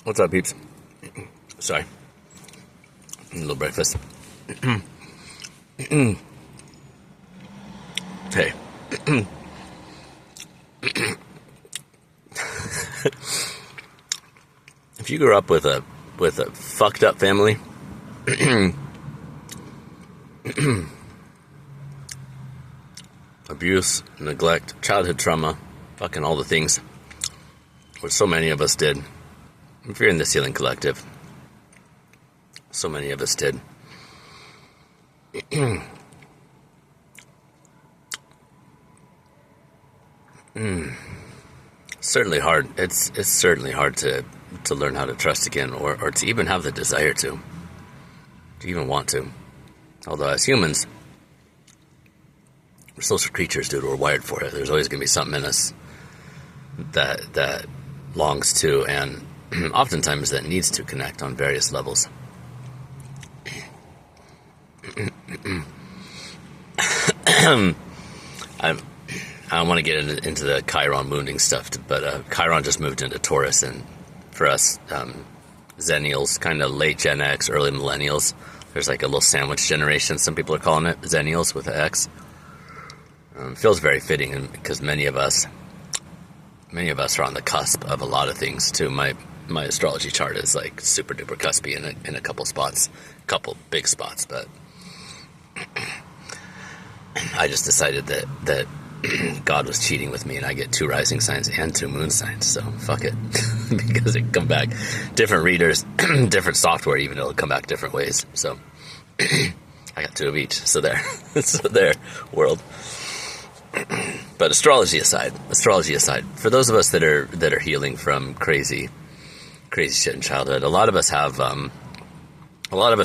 What's up, peeps? Sorry. A little breakfast. Hey. If you grew up with a fucked up family, abuse, neglect, childhood trauma, fucking all the things, which so many of us did. If you're in the Healing Collective, so many of us did. Certainly hard. It's certainly hard to learn how to trust again, or to even have the desire to even want to. Although as humans, we're social creatures, dude. We're wired for it. There's always going to be something in us that longs to, and oftentimes that needs to connect on various levels. I don't want to get into the Chiron wounding stuff, but Chiron just moved into Taurus, and for us, Zennials, kind of late Gen X, early Millennials, there's like a little sandwich generation, some people are calling it, Zennials with an X. Feels very fitting, because many of us are on the cusp of a lot of things too. My astrology chart is like super duper cuspy in a couple spots, couple big spots, but I just decided that God was cheating with me, and I get 2 rising signs and 2 moon signs, so fuck it. Because it come back different readers, different software, even it'll come back different ways. So I got 2 of each. So there. So there, world. But astrology aside, for those of us that are healing from crazy shit in childhood, a lot of us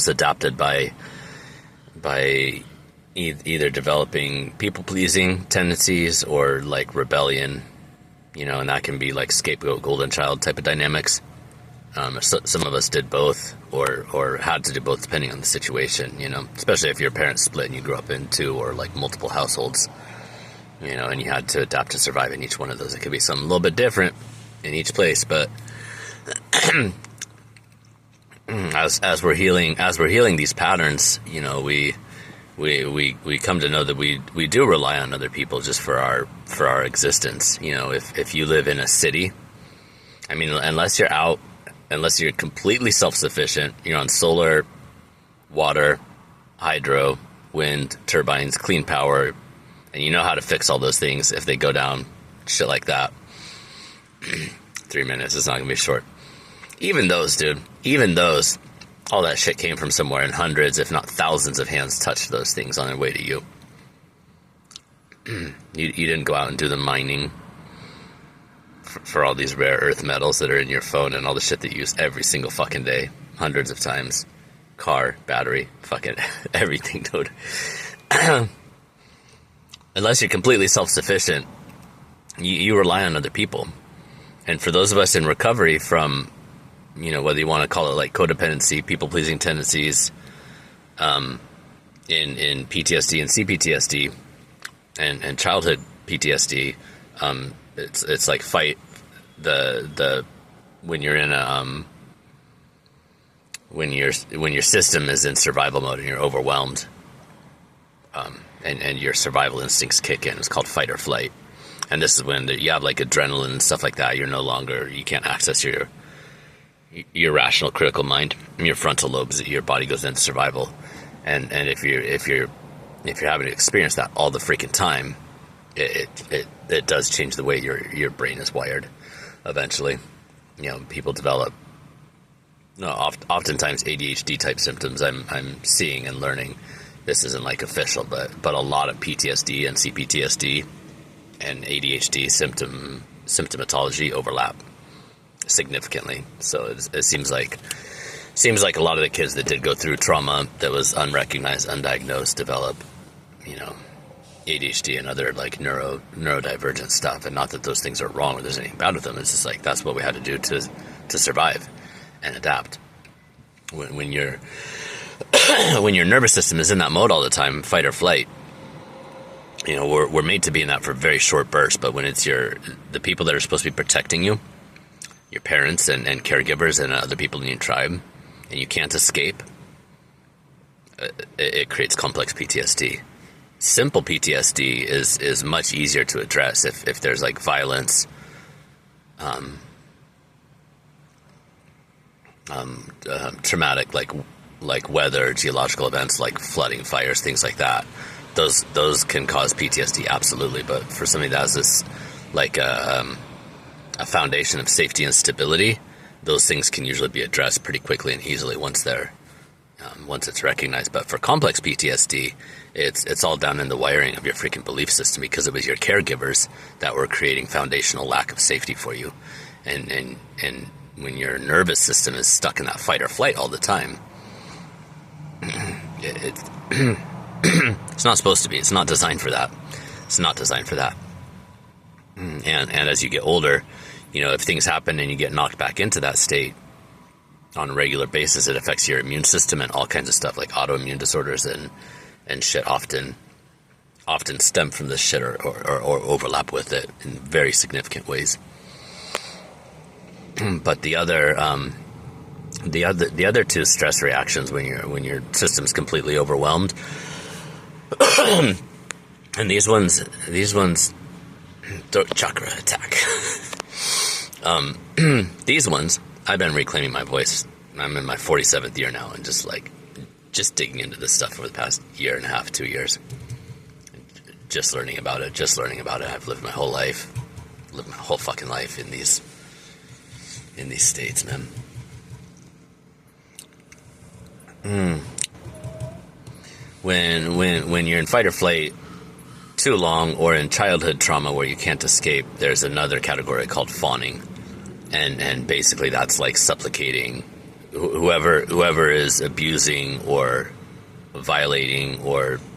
adopted by either developing people-pleasing tendencies or like rebellion, and that can be like scapegoat, golden child type of dynamics. Some of us did both or had to do both depending on the situation, especially if your parents split and you grew up in 2 or like multiple households, and you had to adapt to survive in each one of those. It could be something a little bit different in each place, but as we're healing these patterns, we come to know that we do rely on other people just for our existence. If you live in a city, I mean, unless you're completely self-sufficient, you're on solar, water, hydro, wind, turbines, clean power, and you know how to fix all those things if they go down, shit like that. 3 minutes is not gonna be short. Even those, all that shit came from somewhere, and hundreds, if not thousands of hands touched those things on their way to you. You didn't go out and do the mining for all these rare earth metals that are in your phone and all the shit that you use every single fucking day, hundreds of times. Car, battery, fucking everything, dude. Unless you're completely self-sufficient, you rely on other people. And for those of us in recovery from, whether you want to call it like codependency, people-pleasing tendencies, in PTSD and CPTSD, and childhood PTSD, it's like fight when you're in a when your system is in survival mode and you're overwhelmed, and your survival instincts kick in. It's called fight or flight, and this is when you have like adrenaline and stuff like that. You can't access your rational critical mind, your frontal lobes, your body goes into survival, and if you're having to experience that all the freaking time, it does change the way your brain is wired. Eventually, people develop oftentimes ADHD type symptoms. I'm seeing and learning. This isn't like official, but a lot of PTSD and CPTSD and ADHD symptomatology overlap significantly. So it seems like a lot of the kids that did go through trauma that was unrecognized, undiagnosed, develop, ADHD and other like neurodivergent stuff. And not that those things are wrong or there's anything bad with them. It's just like that's what we had to do to survive and adapt. When your nervous system is in that mode all the time, fight or flight, we're made to be in that for very short bursts. But when it's the people that are supposed to be protecting you, your parents and caregivers and other people in your tribe, and you can't escape, it creates complex PTSD. Simple PTSD is much easier to address if there's like violence, traumatic like weather, geological events like flooding, fires, things like that. Those can cause PTSD, absolutely. But for somebody that has this like a foundation of safety and stability, those things can usually be addressed pretty quickly and easily once it's recognized. But for complex PTSD, it's all down in the wiring of your freaking belief system, because it was your caregivers that were creating foundational lack of safety for you, and when your nervous system is stuck in that fight or flight all the time, it's not supposed to be. It's not designed for that. It's not designed for that. And as you get older, if things happen and you get knocked back into that state on a regular basis, it affects your immune system and all kinds of stuff like autoimmune disorders and shit often stem from this shit or overlap with it in very significant ways. But the other two stress reactions when your system's completely overwhelmed, and these ones throat chakra attack. These ones, I've been reclaiming my voice. I'm in my 47th year now, and just digging into this stuff for the past year and a half, 2 years. Just learning about it. I've lived my whole life, lived my whole fucking life in these states, man. When you're in fight or flight too long, or in childhood trauma where you can't escape, there's another category called fawning, and basically that's like supplicating whoever is abusing or violating or